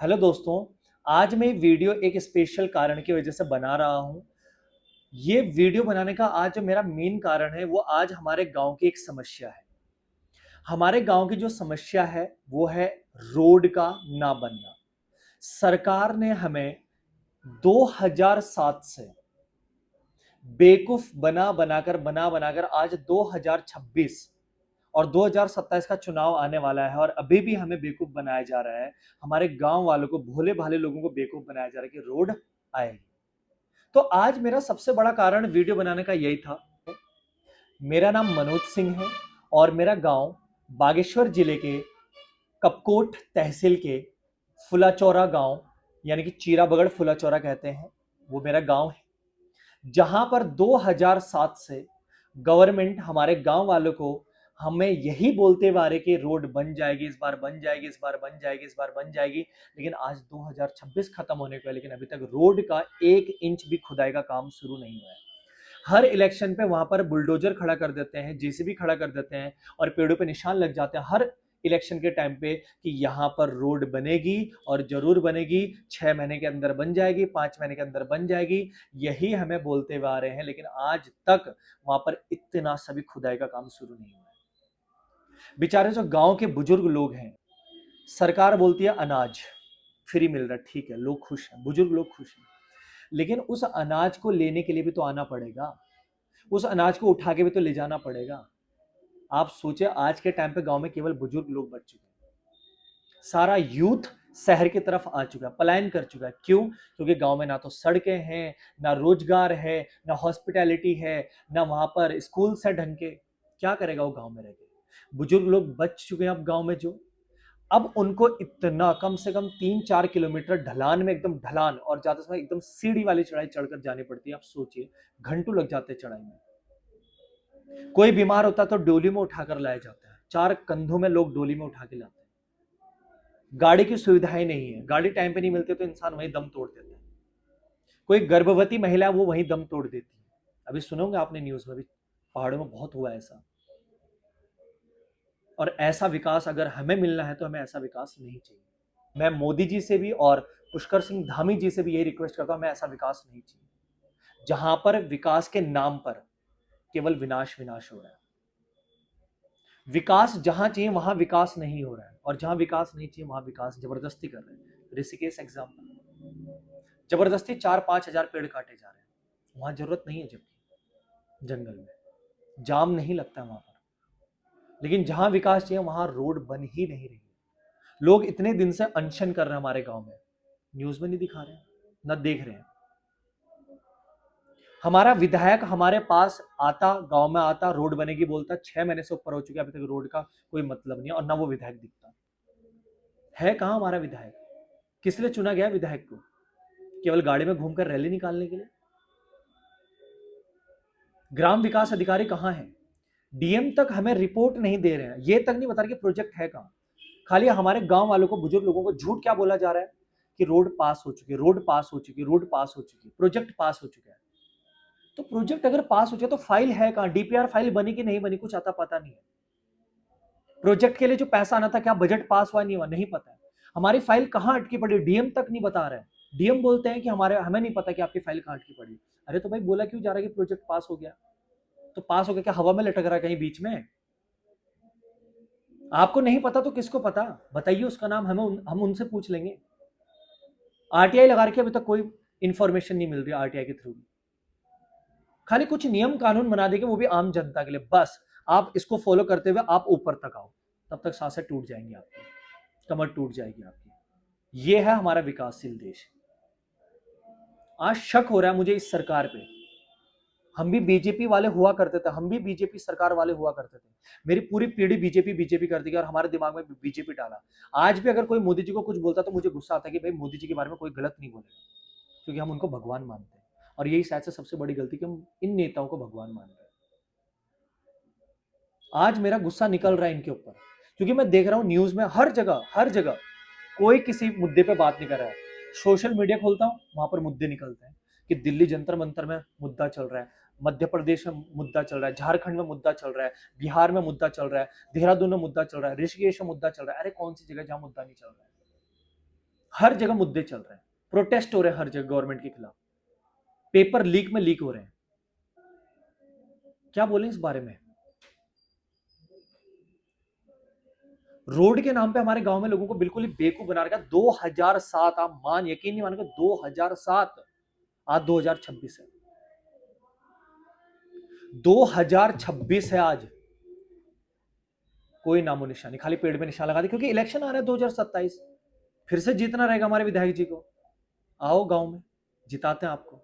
Hello दोस्तों। आज मैं वीडियो एक स्पेशल कारण की वजह से बना रहा हूं। ये वीडियो बनाने का आज जो मेरा मेन कारण है वो आज हमारे गांव की एक समस्या है। हमारे गांव की जो समस्या है वो है रोड का ना बनना। सरकार ने हमें 2007 से बेवकूफ बना बनाकर आज 2026 और 2027 का चुनाव आने वाला है और अभी भी हमें बेवकूफ बनाया जा रहा है। हमारे गांव वालों को, भोले भाले लोगों को बेवकूफ बनाया जा रहा है कि रोड आएगी। तो आज मेरा सबसे बड़ा कारण वीडियो बनाने का यही था। मेरा नाम मनोज सिंह है और मेरा गांव बागेश्वर जिले के कपकोट तहसील के फुलाचौरा गांव, यानी कि चीरा बगड़ फुलाचौरा कहते हैं, वो मेरा गांव है। जहां पर 2007 से गवर्नमेंट हमारे गांव वालों को हमें यही बोलते हुए आ रहे कि रोड बन जाएगी, इस बार बन जाएगी, इस बार बन जाएगी, इस बार बन जाएगी। लेकिन आज 2026 खत्म होने को है लेकिन अभी तक रोड का 1 इंच भी खुदाई का काम शुरू नहीं हुआ है। हर इलेक्शन पे वहां पर बुलडोजर खड़ा कर देते हैं, जेसीबी खड़ा कर देते हैं और पेड़ों पे निशान लग जाते हैं हर इलेक्शन के टाइम पे कि यहां पर रोड बनेगी और जरूर बनेगी, 6 महीने के अंदर बन जाएगी, 5 महीने के अंदर बन जाएगी। यही हमें बोलते हुए आ रहे हैं लेकिन आज तक वहां पर इतना सभी खुदाई का काम शुरू नहीं हुआ है। बेचारे जो गांव के बुजुर्ग लोग हैं, सरकार बोलती है अनाज फ्री मिल रहा है, ठीक है, लोग खुश हैं, बुजुर्ग लोग खुश हैं। लेकिन उस अनाज को लेने के लिए भी तो आना पड़ेगा, उस अनाज को उठा के भी तो ले जाना पड़ेगा। आप सोचे आज के टाइम पे गांव में केवल बुजुर्ग लोग बच चुके हैं, सारा यूथ शहर की तरफ आ चुका है, पलायन कर चुका है। क्यों? क्योंकि गांव में ना तो सड़कें हैं, ना रोजगार है, ना हॉस्पिटैलिटी है, ना वहां पर स्कूल से ढंग के। क्या करेगा वो गांव में रह के? बुजुर्ग लोग बच चुके हैं अब गांव में जो, अब उनको इतना कम से कम 3-4 किलोमीटर ढलान में, एकदम ढलान और ज्यादा समय एकदम सीढ़ी वाली चढ़ाई चढ़कर जानी पड़ती है। आप सोचिए, घंटों लग जाते हैं चढ़ाई में। कोई बीमार होता तो डोली में उठाकर लाया जाता है, 4 कंधों में लोग डोली में उठा के लाते हैं। गाड़ी की सुविधाएं नहीं है, गाड़ी टाइम पे नहीं मिलती तो इंसान वहीं दम तोड़ देता है। कोई गर्भवती महिला वो वहीं दम तोड़ देती है। अभी सुनोगे आपने न्यूज में भी, पहाड़ों में बहुत हुआ ऐसा। और ऐसा विकास अगर हमें मिलना है तो हमें ऐसा विकास नहीं चाहिए। मैं मोदी जी से भी और पुष्कर सिंह धामी जी से भी यही रिक्वेस्ट करता हूं, हमें ऐसा विकास नहीं चाहिए जहां पर विकास के नाम पर केवल विनाश विनाश हो रहा है। विकास जहां चाहिए वहां विकास नहीं हो रहा है और जहां विकास नहीं चाहिए वहां विकास जबरदस्ती कर रहे हैं। ऋषिकेश एग्जाम्पल, जबरदस्ती 4-5 हजार पेड़ काटे जा रहे हैं, वहां जरूरत नहीं है, जबकि जंगल में जाम नहीं लगता वहां पर। लेकिन जहां विकास चाहिए वहां रोड बन ही नहीं रही। लोग इतने दिन से अनशन कर रहे हैं हमारे गांव में, न्यूज में नहीं दिखा रहे हैं, ना देख रहे हैं। हमारा विधायक हमारे पास आता, गांव में आता, रोड बनेगी बोलता, 6 महीने से ऊपर हो चुके, अभी तक रोड का कोई मतलब नहीं है और ना वो विधायक दिखता है। कहां हमारा विधायक? किस लिए चुना गया विधायक को? केवल गाड़ी में घूमकर रैली निकालने के लिए? ग्राम विकास अधिकारी कहां है? डीएम तक हमें रिपोर्ट नहीं दे रहे हैं, ये तक नहीं बता रहे कि प्रोजेक्ट है कहां। खाली हमारे गांव वालों को, बुजुर्ग लोगों को झूठ क्या बोला जा रहा है कि रोड पास हो चुकी है, रोड पास हो चुकी है, रोड पास हो चुकी है, प्रोजेक्ट पास हो चुका है। तो प्रोजेक्ट अगर पास हो जाए तो फाइल है कहां? डीपीआर फाइल बनी कि नहीं बनी, कुछ आता पता नहीं है। प्रोजेक्ट के लिए जो पैसा आना था, क्या बजट पास हुआ नहीं हुआ, नहीं पता है। हमारी फाइल कहां अटकी पड़ी, डीएम तक नहीं बता रहे हैं। डीएम बोलते हैं कि हमें नहीं पता कि आपकी फाइल कहां अटकी पड़ी। अरे तो भाई बोला क्यों जा रहा है कि प्रोजेक्ट पास हो गया? तो पास हो गया क्या हवा में लटक रहा है कहीं बीच में? आपको नहीं पता तो किसको पता? बताइए उसका नाम, हम उनसे पूछ लेंगे। आरटीआई लगा रखी, अभी तक कोई इंफॉर्मेशन नहीं मिल रही आरटीआई के थ्रू। खाली कुछ नियम कानून बना देंगे, वो भी आम जनता के लिए, बस आप इसको फॉलो करते हुए आप ऊपर तक आओ, तब तक सांसें टूट जाएंगी आपकी, कमर टूट जाएगी आपकी। ये है हमारा विकासशील देश। आज शक हो रहा है मुझे इस सरकार पे। हम भी बीजेपी वाले हुआ करते थे, हम भी बीजेपी सरकार वाले हुआ करते थे। मेरी पूरी पीढ़ी बीजेपी बीजेपी कर दी और हमारे दिमाग में बीजेपी डाला। आज भी अगर कोई मोदी जी को कुछ बोलता तो मुझे गुस्सा आता है कि भाई मोदी जी के बारे में कोई गलत नहीं बोलेगा, क्योंकि हम उनको भगवान मानते हैं। और यही शायद से सबसे बड़ी गलती कि हम इन नेताओं को भगवान मानते हैं। आज मेरा गुस्सा निकल रहा है इनके ऊपर, क्योंकि मैं देख रहा हूं न्यूज में हर जगह कोई किसी मुद्दे पे बात नहीं कर रहा है। सोशल मीडिया खोलता हूं, वहां पर मुद्दे निकलते हैं कि दिल्ली जंतर मंतर में मुद्दा चल रहा है, मध्य प्रदेश में मुद्दा चल रहा है, झारखंड में मुद्दा चल रहा है, बिहार में मुद्दा चल रहा है, देहरादून में मुद्दा चल रहा है, ऋषिकेश में मुद्दा चल रहा है। अरे कौन सी जगह जहां मुद्दा नहीं चल रहा है? हर जगह मुद्दे चल रहे हैं, प्रोटेस्ट हो रहे हैं हर जगह गवर्नमेंट के खिलाफ, पेपर लीक में लीक हो रहे हैं। क्या बोलें इस बारे में? रोड के नाम पे हमारे गांव में लोगों को बिल्कुल ही बेवकूफ बना रखा है। 2007, आप यकीन नहीं मानोगे, 2007, आज 2026 है। 2026 है आज, कोई नामो निशानी, खाली पेड़ पे निशान लगा दे, क्योंकि इलेक्शन आ रहा है 2027, फिर से जीतना रहेगा हमारे विधायक जी को। आओ गांव में, जिताते हैं आपको।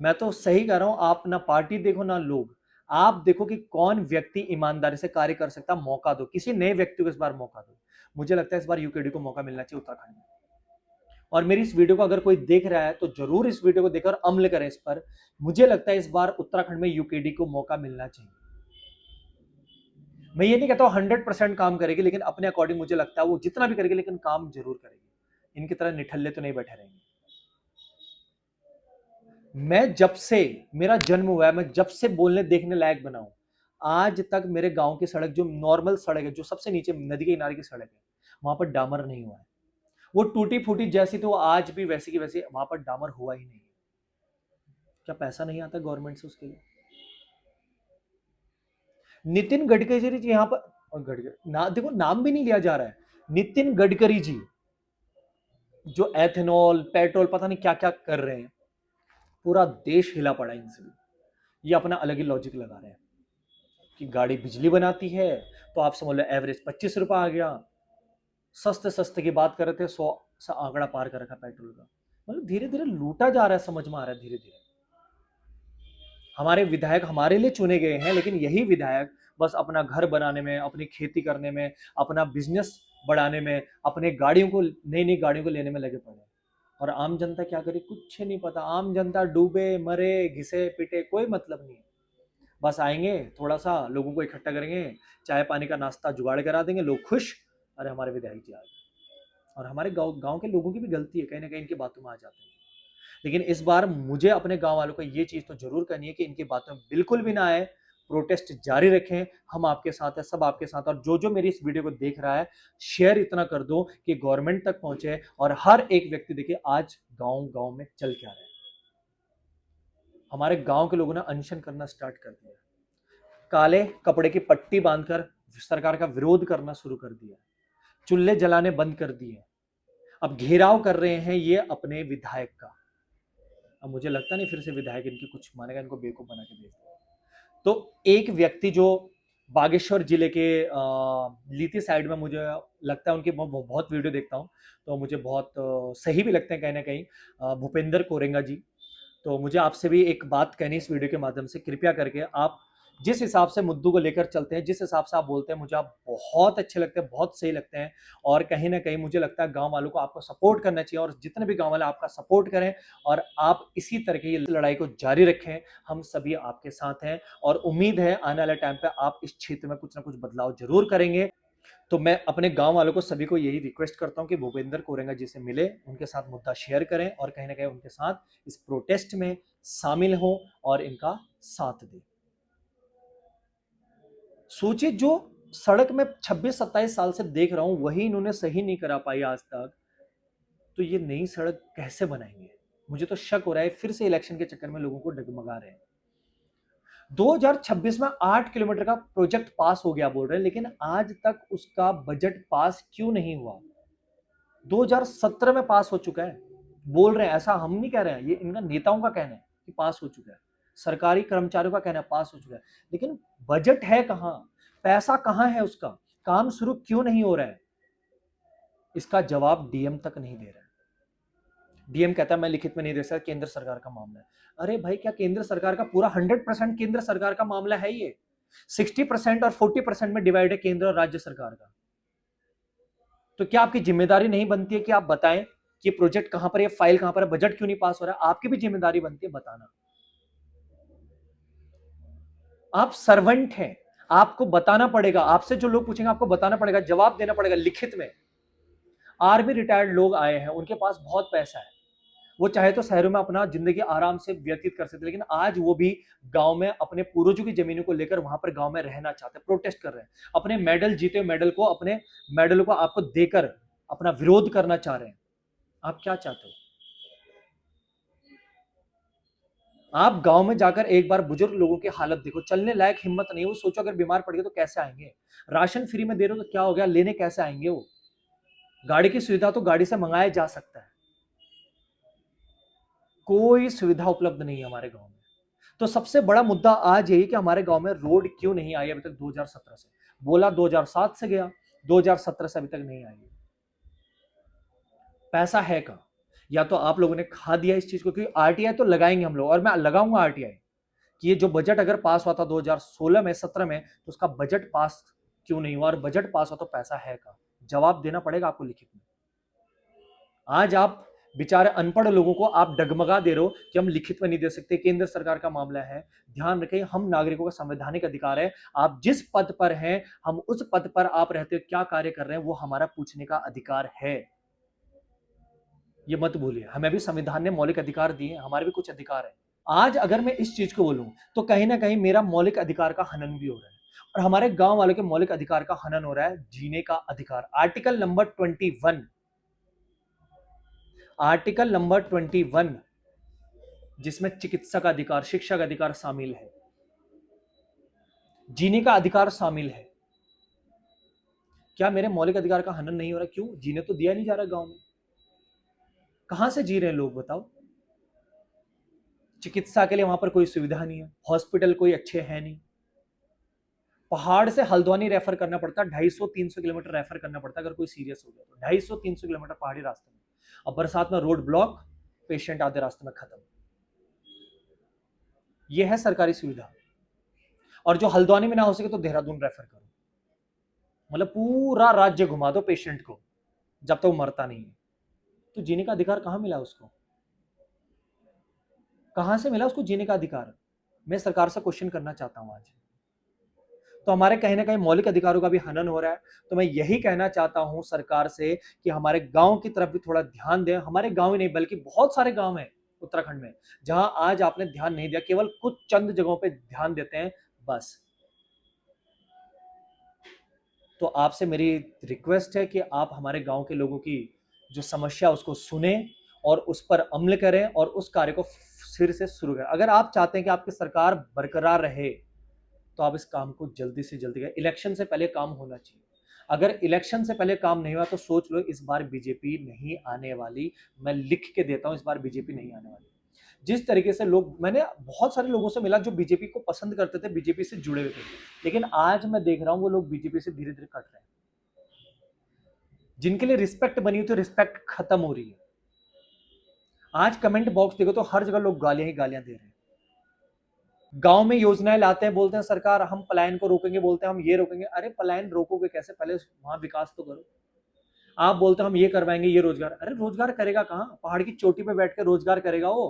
मैं तो सही कह रहा हूं, आप ना पार्टी देखो ना लोग, आप देखो कि कौन व्यक्ति ईमानदारी से कार्य कर सकता, मौका दो, किसी नए व्यक्ति को इस बार मौका दो। मुझे लगता है इस बार यूकेडी को मौका मिलना चाहिए उत्तराखंड में। और मेरी इस वीडियो को अगर कोई देख रहा है तो जरूर इस वीडियो को देखकर अमल करें इस पर। मुझे लगता है इस बार उत्तराखंड में यूकेडी को मौका मिलना चाहिए। मैं ये नहीं कहता हूं 100% काम करेगी, लेकिन अपने अकॉर्डिंग मुझे लगता है वो जितना भी करेगी, लेकिन काम जरूर करेगी। इनकी तरह निठल्ले तो नहीं बैठे रहेंगे। मैं जब से मेरा जन्म हुआ है, मैं जब से बोलने देखने लायक बना हूं, आज तक मेरे गांव की सड़क, जो नॉर्मल सड़क है, जो सबसे नीचे नदी के किनारे की सड़क है, वहां पर डामर नहीं हुआ है। वो टूटी फूटी जैसी तो आज भी वैसी की वैसी, वहां पर डामर हुआ ही नहीं। क्या पैसा नहीं आता गवर्नमेंट से उसके लिए? नितिन गडकरी जी यहां पर, और गडकरी ना, देखो नाम भी नहीं लिया जा रहा है। नितिन गडकरी जी जो एथेनॉल पेट्रोल पता नहीं क्या क्या कर रहे हैं, पूरा देश हिला पड़ा इनसे भी। ये अपना अलग ही लॉजिक लगा रहे हैं कि गाड़ी बिजली बनाती है, तो आप समझ लो एवरेज 25 रुपए आ गया। सस्ते सस्ते की बात कर रहे थे, 100 सा आंकड़ा पार कर रखा पेट्रोल का। मतलब धीरे धीरे लूटा जा रहा है, समझ में आ रहा है धीरे धीरे। हमारे विधायक हमारे लिए चुने गए हैं, लेकिन यही विधायक बस अपना घर बनाने में, अपनी खेती करने में, अपना बिजनेस बढ़ाने में, अपने गाड़ियों को, नई नई गाड़ियों को लेने में लगे पड़े हैं। और आम जनता क्या करे, कुछ नहीं पता। आम जनता डूबे मरे घिसे पिटे, कोई मतलब नहीं है। बस आएंगे, थोड़ा सा लोगों को इकट्ठा करेंगे, चाय पानी का नाश्ता जुगाड़ करा देंगे, लोग खुश। अरे हमारे विधायक जी आ गए। और हमारे गांव गांव के लोगों की भी गलती है, कहीं ना कहीं इनकी बातों में आ जाते हैं। लेकिन इस बार मुझे अपने गांव वालों को ये चीज तो जरूर करनी है कि इनकी बातों में बिल्कुल भी ना आए, प्रोटेस्ट जारी रखें। हम आपके साथ हैं, सब आपके साथ। और जो जो मेरी इस वीडियो को देख रहा है, शेयर इतना कर दो कि गवर्नमेंट तक पहुंचे और हर एक व्यक्ति देखे आज गांव गांव में चल क्या रहा है। हमारे गांव के लोगों ने अनशन करना स्टार्ट कर दिया, काले कपड़े की पट्टी बांधकर सरकार का विरोध करना शुरू कर दिया, चूल्हे जलाने बंद कर दिए, अब घेराव कर रहे हैं ये अपने विधायक का। अब मुझे लगता नहीं फिर से विधायक इनकी कुछ मानेगा, इनको बेवकूफ बना के भेज। तो एक व्यक्ति जो बागेश्वर जिले के लीती साइड में, मुझे लगता है उनकी बहुत वीडियो देखता हूँ, तो मुझे बहुत सही भी लगते हैं कहीं ना कहीं, भूपेंद्र कोरेंगा जी। तो मुझे आपसे भी एक बात कहनी इस वीडियो के माध्यम से, कृपया करके आप जिस हिसाब से मुद्दों को लेकर चलते हैं, जिस हिसाब से आप बोलते हैं, मुझे आप बहुत अच्छे लगते हैं, बहुत सही लगते हैं। और कहीं ना कहीं मुझे लगता है गांव वालों को आपको सपोर्ट करना चाहिए, और जितने भी गांव वाले आपका सपोर्ट करें, और आप इसी तरह की लड़ाई को जारी रखें। हम सभी आपके साथ हैं, और उम्मीद है आने वाले टाइम पे आप इस क्षेत्र में कुछ ना कुछ बदलाव जरूर करेंगे। तो मैं अपने गांव वालों को सभी को यही रिक्वेस्ट करता हूं कि भूपेंद्र कोरेंगा जी से मिले, उनके साथ मुद्दा शेयर करें, और कहीं ना कहीं उनके साथ इस प्रोटेस्ट में शामिल हो और इनका साथ दें। सोचिए, जो सड़क में 26-27 साल से देख रहा हूं, वही इन्होंने सही नहीं करा पाई आज तक, तो ये नई सड़क कैसे बनाएंगे? मुझे तो शक हो रहा है फिर से इलेक्शन के चक्कर में लोगों को डगमगा रहे हैं। 2026 में 8 किलोमीटर का प्रोजेक्ट पास हो गया बोल रहे हैं, लेकिन आज तक उसका बजट पास क्यों नहीं हुआ? 2017 में पास हो चुका है, बोल रहे हैं, ऐसा हम नहीं कह रहे हैं, ये इनका नेताओं का कहना है कि पास हो चुका है, सरकारी कर्मचारियों का कहना है पास हो चुका है। लेकिन बजट है कहां, पैसा कहां है उसका, काम शुरू क्यों नहीं हो रहा है? इसका जवाब डीएम तक नहीं दे रहा है। डीएम कहता है मैं लिखित में नहीं दे सकता, केंद्र सरकार का मामला है। अरे भाई, क्या केंद्र सरकार का पूरा 100% केंद्र सरकार का मामला है? ये 60% और 40% में डिवाइड है केंद्र और राज्य सरकार का। तो क्या आपकी जिम्मेदारी नहीं बनती है कि आप बताएं कि प्रोजेक्ट कहां पर है, फाइल कहां पर है, बजट क्यों नहीं पास हो रहा है? आपकी भी जिम्मेदारी बनती है बताना। आप सर्वेंट हैं, आपको बताना पड़ेगा, आपसे जो लोग पूछेंगे आपको बताना पड़ेगा, जवाब देना पड़ेगा लिखित में। आर्मी रिटायर्ड लोग आए हैं, उनके पास बहुत पैसा है, वो चाहे तो शहरों में अपना जिंदगी आराम से व्यतीत कर सकते, लेकिन आज वो भी गांव में अपने पूर्वजों की जमीनों को लेकर वहां पर गांव में रहना चाहते हैं, प्रोटेस्ट कर रहे हैं, अपने मेडल जीते मेडल को, अपने मेडल को आपको देकर अपना विरोध करना चाह रहे हैं। आप क्या चाहते हो? आप गांव में जाकर एक बार बुजुर्ग लोगों की हालत देखो, चलने लायक हिम्मत नहीं, वो सोचो अगर बीमार पड़ गए तो कैसे आएंगे? राशन फ्री में दे रहे हो तो क्या हो गया, लेने कैसे आएंगे वो? गाड़ी की सुविधा तो गाड़ी से मंगाया जा सकता है, कोई सुविधा उपलब्ध नहीं है हमारे गांव में। तो सबसे बड़ा मुद्दा आज यही कि हमारे गांव में रोड क्यों नहीं आई अभी तक 2017 से? बोला 2007 से गया, 2017 से अभी तक नहीं आई। पैसा है कहां? या तो आप लोगों ने खा दिया इस चीज को, क्योंकि आरटीआई तो लगाएंगे हम लोग, और मैं लगाऊंगा आरटीआई कि ये जो बजट अगर पास हुआ था 2016 में 17 में, तो उसका बजट पास क्यों नहीं हुआ, और बजट पास हुआ तो पैसा है कहां? जवाब देना पड़ेगा आपको लिखित में। आज आप बेचारे अनपढ़ लोगों को आप डगमगा दे रहे हो कि हम लिखित में नहीं दे सकते, केंद्र सरकार का मामला है। ध्यान रखें, हम नागरिकों का संवैधानिक अधिकार है, आप जिस पद पर हैं, हम उस पद पर आप रहते हो, क्या कार्य कर रहे हैं, वो हमारा पूछने का अधिकार है। ये मत भूलिए, हमें भी संविधान ने मौलिक अधिकार दिए, हमारे भी कुछ अधिकार है। आज अगर मैं इस चीज को बोलूं तो कहीं ना कहीं मेरा मौलिक अधिकार का हनन भी हो रहा है, और हमारे गांव वालों के मौलिक अधिकार का हनन हो रहा है। जीने का अधिकार, आर्टिकल नंबर 21, आर्टिकल नंबर 21, जिसमें चिकित्सा का अधिकार, शिक्षा का अधिकार शामिल है, जीने का अधिकार शामिल है। क्या मेरे मौलिक अधिकार का हनन नहीं हो रहा? क्यों? जीने तो दिया नहीं जा रहा गांव में। कहां से जी रहे हैं लोग बताओ? चिकित्सा के लिए वहां पर कोई सुविधा नहीं है, हॉस्पिटल कोई अच्छे है नहीं, पहाड़ से हल्द्वानी रेफर करना पड़ता है, 250-300 किलोमीटर रेफर करना पड़ता है अगर कोई सीरियस हो गया तो, 250-300 किलोमीटर पहाड़ी रास्ते में। अब बरसात में रोड ब्लॉक, पेशेंट आधे रास्ते में खत्म। यह है सरकारी सुविधा। और जो हल्द्वानी में ना हो सके तो देहरादून रेफर करो, मतलब पूरा राज्य घुमा दो पेशेंट को जब तक वो मरता नहीं है। तो जीने का अधिकार कहां मिला उसको? कहां से मिला उसको जीने का अधिकार? मैं सरकार से क्वेश्चन करना चाहता हूं आज। तो हमारे कहीं ना कहीं मौलिक अधिकारों का भी हनन हो रहा है। तो मैं यही कहना चाहता हूं सरकार से कि हमारे गांव की तरफ भी थोड़ा ध्यान दें। हमारे गांव ही नहीं बल्कि बहुत सारे गांव हैं उत्तराखंड में जहां आज आपने ध्यान नहीं दिया, केवल कुछ चंद जगहों पे ध्यान देते हैं बस। तो आपसे मेरी रिक्वेस्ट है कि आप हमारे गांव के लोगों की जो समस्या उसको सुने और उस पर अमल करें और उस कार्य को फिर से शुरू करें। अगर आप चाहते हैं कि आपकी सरकार बरकरार रहे तो आप इस काम को जल्दी से जल्दी करें। इलेक्शन से पहले काम होना चाहिए। अगर इलेक्शन से पहले काम नहीं हुआ तो सोच लो इस बार बीजेपी नहीं आने वाली। मैं लिख के देता हूं, इस बार बीजेपी नहीं आने वाली। जिस तरीके से लोग, मैंने बहुत सारे लोगों से मिला जो बीजेपी को पसंद करते थे, बीजेपी से जुड़े हुए थे, लेकिन आज मैं देख रहा हूं वो लोग बीजेपी से धीरे धीरे कट रहे हैं। जिनके लिए रिस्पेक्ट बनी हुई थी, रिस्पेक्ट खत्म हो रही है। आज कमेंट बॉक्स देखो तो हर जगह लोग गालियां ही गालियां दे रहे हैं। गांव में योजनाएं लाते हैं, बोलते हैं सरकार हम पलायन को रोकेंगे, बोलते हैं हम ये रोकेंगे। अरे पलायन रोकोगे कैसे? पहले वहां विकास तो करो। आप बोलते हैं हम ये करवाएंगे, ये रोजगार, अरे रोजगार करेगा कहां? पहाड़ की चोटी पे बैठ के रोजगार करेगा वो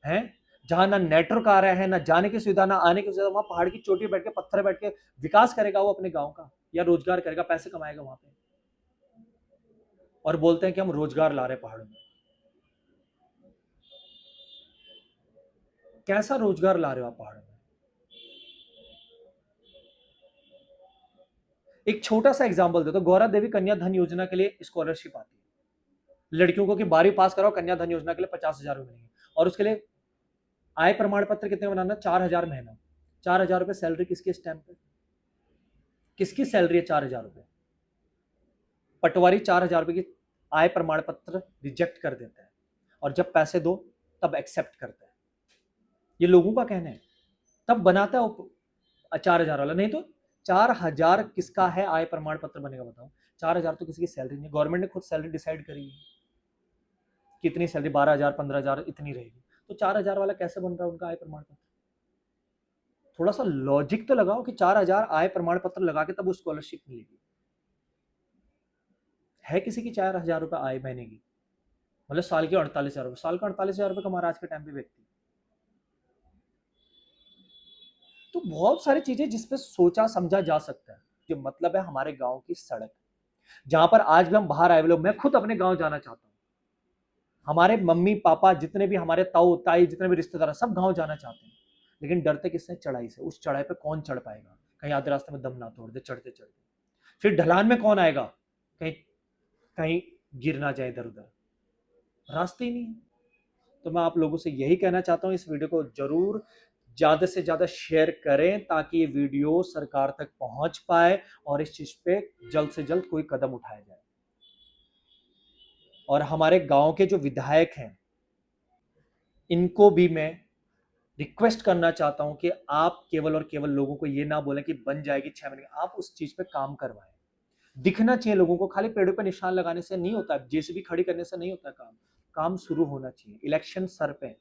है? जहां ना नेटवर्क आ रहा है, ना जाने की सुविधा, ना आने की सुविधा, वहां पहाड़ की चोटी पे बैठ के, पत्थर बैठ के विकास करेगा वो अपने गांव का, या रोजगार करेगा, पैसे कमाएगा वहां पे? और बोलते हैं कि हम रोजगार ला रहे हैं पहाड़ों में। कैसा रोजगार ला रहे हो आप पहाड़ों में? एक छोटा सा एग्जाम्पल दे दो, गौरा देवी कन्या धन योजना के लिए स्कॉलरशिप आती है लड़कियों को कि 12वीं पास कराओ, कन्या धन योजना के लिए 50,000 रुपए मिलेंगे। और उसके लिए आय प्रमाण पत्र कितने बनाना? 4,000 महीना। 4,000 रुपए सैलरी किसके स्टैंप पे? किसकी सैलरी है 4,000 रुपए? पटवारी 4,000 रुपए की आय प्रमाण पत्र रिजेक्ट कर देता है, और जब पैसे दो तब एक्सेप्ट करता है। ये लोगों का कहना है। तब बनाता है 4,000 वाला, नहीं तो 4,000 किसका है आय प्रमाण पत्र बनेगा बताओ? 4,000 तो किसी की सैलरी नहीं, गवर्नमेंट ने खुद सैलरी डिसाइड करी है कितनी सैलरी, 12,000 15,000 इतनी रहेगी। तो 4,000 वाला कैसे बन रहा है उनका आय प्रमाण पत्र? थोड़ा सा लॉजिक तो लगाओ कि 4,000 आय प्रमाण पत्र लगा के तब वो स्कॉलरशिप मिलेगी। है किसी की 4,000 रुपए आय महीने की? मतलब साल के 48,000 रुपए, साल का 48,000 रुपए कमा रहा आज के टाइम पे व्यक्ति। तो बहुत सारी चीजें जिसपे सोचा समझा जा सकता है। जो मतलब है हमारे गांव की सड़क, जहां पर आज भी हम बाहर आए लोग, मैं खुद अपने गांव जाना चाहता हूं। हमारे मम्मी पापा जितने भी, हमारे ताऊ ताई जितने भी रिश्तेदार, सब गांव जाना चाहते हैं, लेकिन डरते किससे? चढ़ाई से। उस चढ़ाई पे कौन चढ़ पाएगा? कहीं आधे रास्ते में दम ना तोड़ दे चढ़ते चढ़ते। फिर ढलान में कौन आएगा? कहीं कहीं गिर ना जाए इधर-उधर, रास्ते ही नहीं है। तो मैं आप लोगों से यही कहना चाहता हूँ, इस वीडियो को ज़रूर ज़्यादा से ज़्यादा शेयर करें ताकि ये वीडियो सरकार तक पहुँच पाए और इस चीज़ पे जल्द से जल्द कोई कदम उठाया जाए। और हमारे गाँव के जो विधायक हैं, इनको भी मैं रिक्वेस्ट करना चाहता हूँ कि आप केवल और केवल लोगों को ये ना बोलें कि बन जाएगी 6 महीने, आप उस चीज़ पे काम करवाएँ। दिखना चाहिए लोगों को, खाली पेड़ों पे निशान लगाने से नहीं होता है, जेसीबी खड़ी करने से नहीं होता है काम। काम शुरू होना चाहिए, इलेक्शन सर पे है।